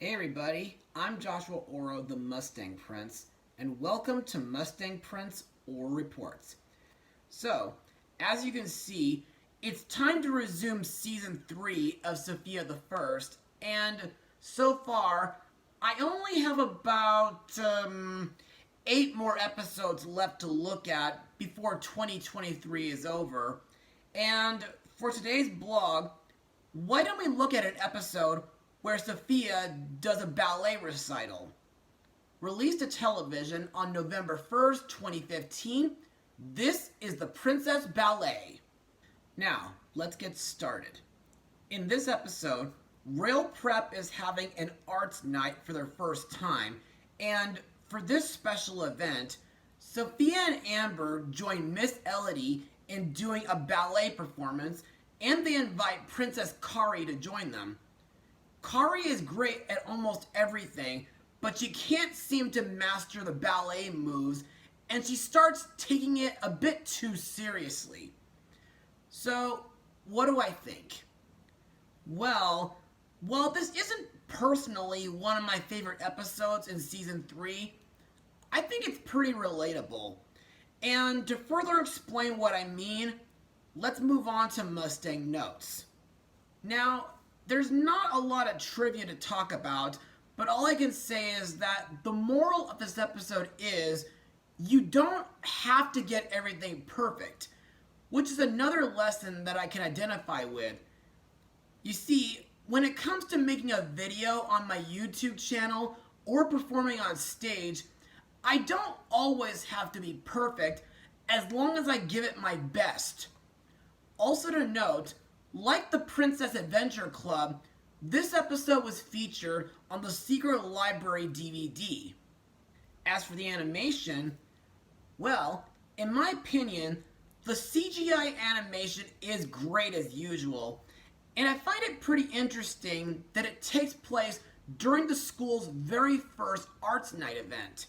Hey everybody, I'm Joshua Orro, the Mustang Prince, and welcome to Mustang Prince Orro Reports. So, as you can see, it's time to resume Season 3 of Sofia the First, and so far, I only have about 8 more episodes left to look at before 2023 is over. And for today's blog, why don't we look at an episode where Sofia does a ballet recital? Released to television on November 1st, 2015, this is the Princess Ballet. Now, let's get started. In this episode, Royal Prep is having an arts night for their first time, and for this special event, Sofia and Amber join Miss Elodie in doing a ballet performance, and they invite Princess Kari to join them. Kari is great at almost everything, but she can't seem to master the ballet moves, and she starts taking it a bit too seriously. So, what do I think? Well, while this isn't personally one of my favorite episodes in Season 3, I think it's pretty relatable. And to further explain what I mean, let's move on to Mustang notes. Now, there's not a lot of trivia to talk about, but all I can say is that the moral of this episode is you don't have to get everything perfect, which is another lesson that I can identify with. You see, when it comes to making a video on my YouTube channel or performing on stage, I don't always have to be perfect as long as I give it my best. Also to note, like the Princess Adventure Club, this episode was featured on the Secret Library DVD. As for the animation, well, in my opinion, the CGI animation is great as usual, and I find it pretty interesting that it takes place during the school's very first Arts Night event.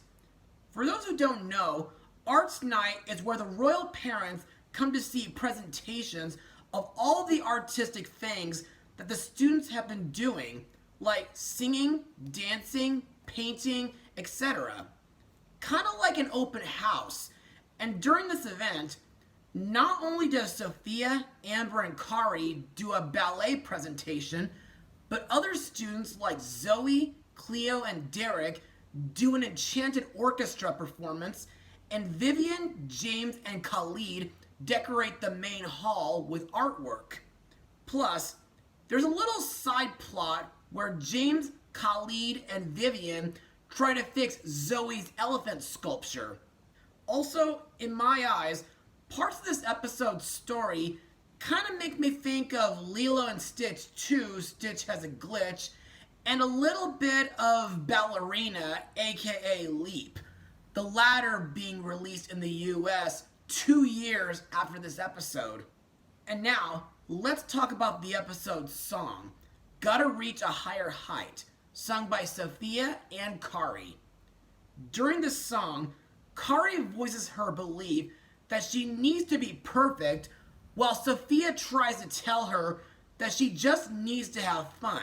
For those who don't know, Arts Night is where the royal parents come to see presentations of all the artistic things that the students have been doing, like singing, dancing, painting, etc. Kind of like an open house. And during this event, not only does Sofia, Amber, and Kari do a ballet presentation, but other students like Zoe, Cleo, and Derek do an enchanted orchestra performance, and Vivian, James, and Khalid decorate the main hall with artwork. Plus, there's a little side plot where James, Khalid, and Vivian try to fix Zoe's elephant sculpture. Also, in my eyes, parts of this episode's story kind of make me think of Lilo and Stitch 2, Stitch Has a Glitch, and a little bit of Ballerina, aka Leap, the latter being released in the US 2 years after this episode. And now, let's talk about the episode's song, Gotta Reach a Higher Height, sung by Sofia and Kari. During the song, Kari voices her belief that she needs to be perfect, while Sofia tries to tell her that she just needs to have fun.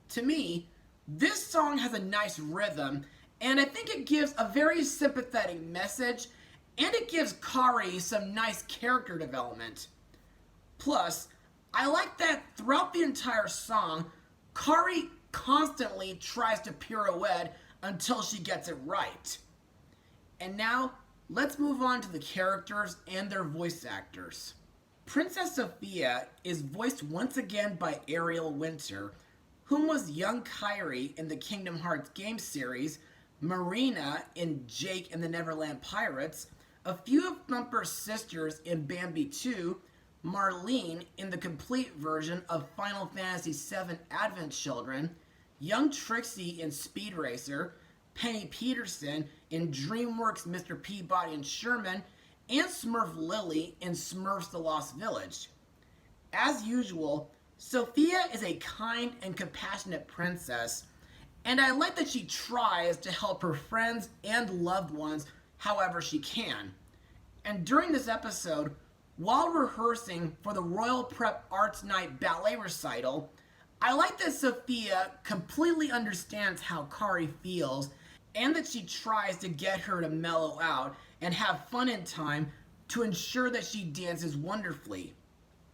To me, this song has a nice rhythm, and I think it gives a very sympathetic message, and it gives Kari some nice character development. Plus, I like that throughout the entire song, Kari constantly tries to pirouette until she gets it right. And now, let's move on to the characters and their voice actors. Princess Sofia is voiced once again by Ariel Winter, whom was young Kari in the Kingdom Hearts game series, Marina in Jake and the Neverland Pirates, a few of Thumper's sisters in Bambi 2, Marlene in the complete version of Final Fantasy VII Advent Children, young Trixie in Speed Racer, Penny Peterson in DreamWorks' Mr. Peabody and Sherman, and Smurf Lily in Smurfs the Lost Village. As usual, Sofia is a kind and compassionate princess, and I like that she tries to help her friends and loved ones however she can. And during this episode, while rehearsing for the Royal Prep Arts Night ballet recital, I like that Sofia completely understands how Kari feels and that she tries to get her to mellow out and have fun in time to ensure that she dances wonderfully.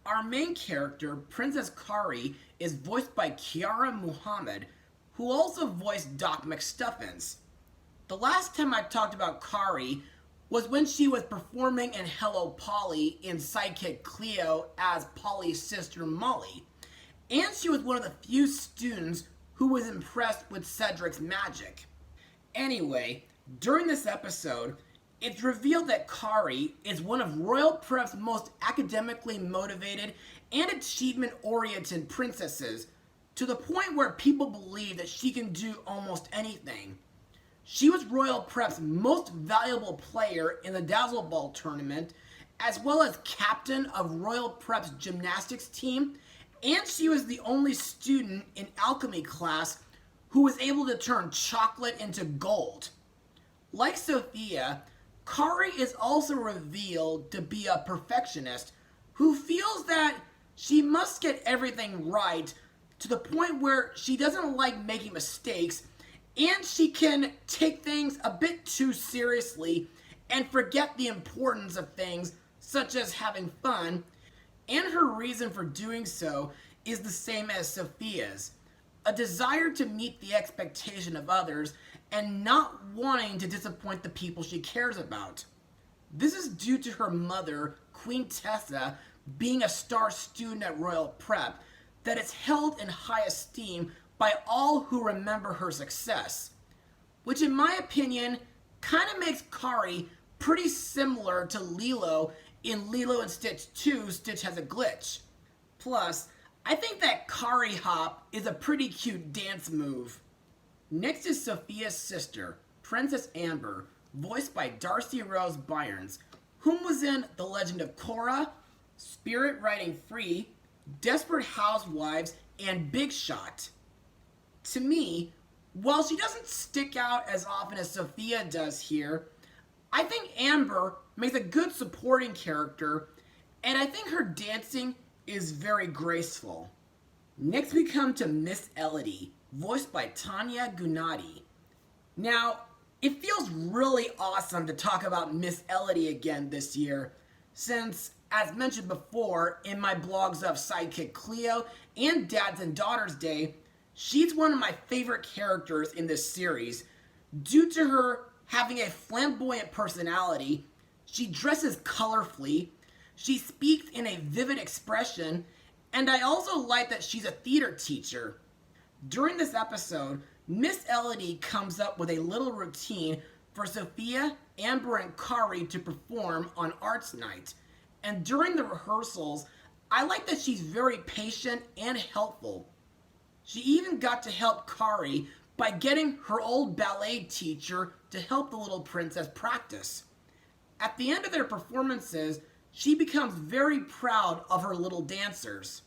Our main character, Princess Kari, is voiced by Kiara Muhammad, who also voiced Doc McStuffins. The last time I talked about Kari was when she was performing in Hello Polly in Sidekick Cleo as Polly's sister Molly, and she was one of the few students who was impressed with Cedric's magic. Anyway, during this episode, it's revealed that Kari is one of Royal Prep's most academically motivated and achievement-oriented princesses, to the point where people believe that she can do almost anything. She was Royal Prep's most valuable player in the Dazzle Ball tournament, as well as captain of Royal Prep's gymnastics team, and she was the only student in alchemy class who was able to turn chocolate into gold. Like Sofia, Kari is also revealed to be a perfectionist who feels that she must get everything right, to the point where she doesn't like making mistakes, and she can take things a bit too seriously and forget the importance of things such as having fun, and her reason for doing so is the same as Sofia's: a desire to meet the expectation of others and not wanting to disappoint the people she cares about. This is due to her mother, Queen Tessa, being a star student at Royal Prep that is held in high esteem by all who remember her success, which in my opinion kind of makes Kari pretty similar to Lilo in Lilo and Stitch 2, Stitch Has a Glitch. Plus, I think that Kari Hop is a pretty cute dance move. Next is Sofia's sister, Princess Amber, voiced by Darcy Rose Byrnes, whom was in The Legend of Korra, Spirit Riding Free, Desperate Housewives, and Big Shot. To me, while she doesn't stick out as often as Sofia does here, I think Amber makes a good supporting character, and I think her dancing is very graceful. Next we come to Miss Elodie, voiced by Tanya Gunati. Now, it feels really awesome to talk about Miss Elodie again this year, since, as mentioned before in my blogs of Sidekick Cleo and Dads and Daughters Day, she's one of my favorite characters in this series due to her having a flamboyant personality. She dresses colorfully, she speaks in a vivid expression, and I also like that she's a theater teacher. During this episode, Miss Elodie comes up with a little routine for Sofia, Amber, and Kari to perform on Arts Night. And during the rehearsals, I like that she's very patient and helpful. She even got to help Kari by getting her old ballet teacher to help the little princess practice. At the end of their performances, she becomes very proud of her little dancers.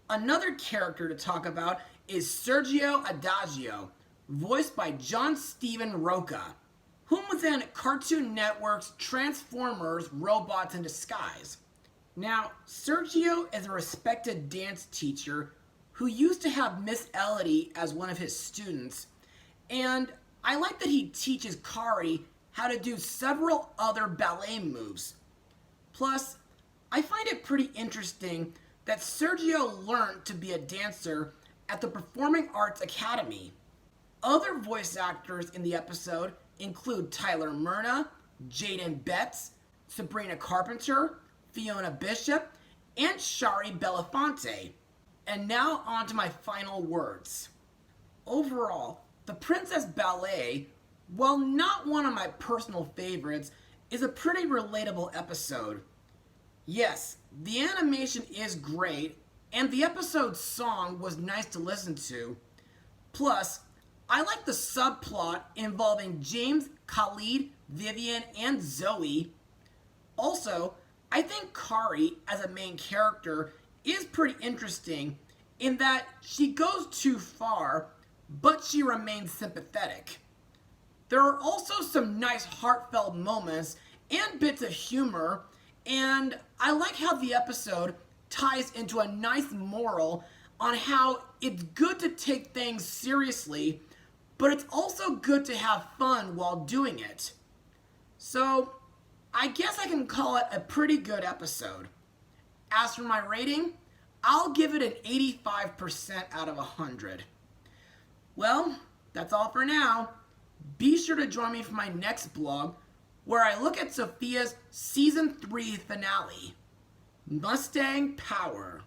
Another character to talk about is Sergio Adagio, voiced by John Steven Roca, whom was in Cartoon Network's Transformers: Robots in Disguise. Now, Sergio is a respected dance teacher who used to have Miss Elodie as one of his students, and I like that he teaches Kari how to do several other ballet moves. Plus, I find it pretty interesting that Sergio learned to be a dancer at the Performing Arts Academy. Other voice actors in the episode include Tyler Myrna, Jaden Betts, Sabrina Carpenter, Fiona Bishop, and Shari Belafonte. And now on to my final words. Overall, The Princess Ballet, while not one of my personal favorites, is a pretty relatable episode. Yes, the animation is great, and the episode's song was nice to listen to. Plus, I like the subplot involving James, Khalid, Vivian, and Zoe. Also, I think Kari, as a main character, is pretty interesting in that she goes too far, but she remains sympathetic. There are also some nice heartfelt moments and bits of humor, and I like how the episode ties into a nice moral on how it's good to take things seriously, but it's also good to have fun while doing it. So, I guess I can call it a pretty good episode. As for my rating, I'll give it an 85% out of 100. Well, that's all for now. Be sure to join me for my next blog, where I look at Sofia's Season 3 finale, Mustang Power.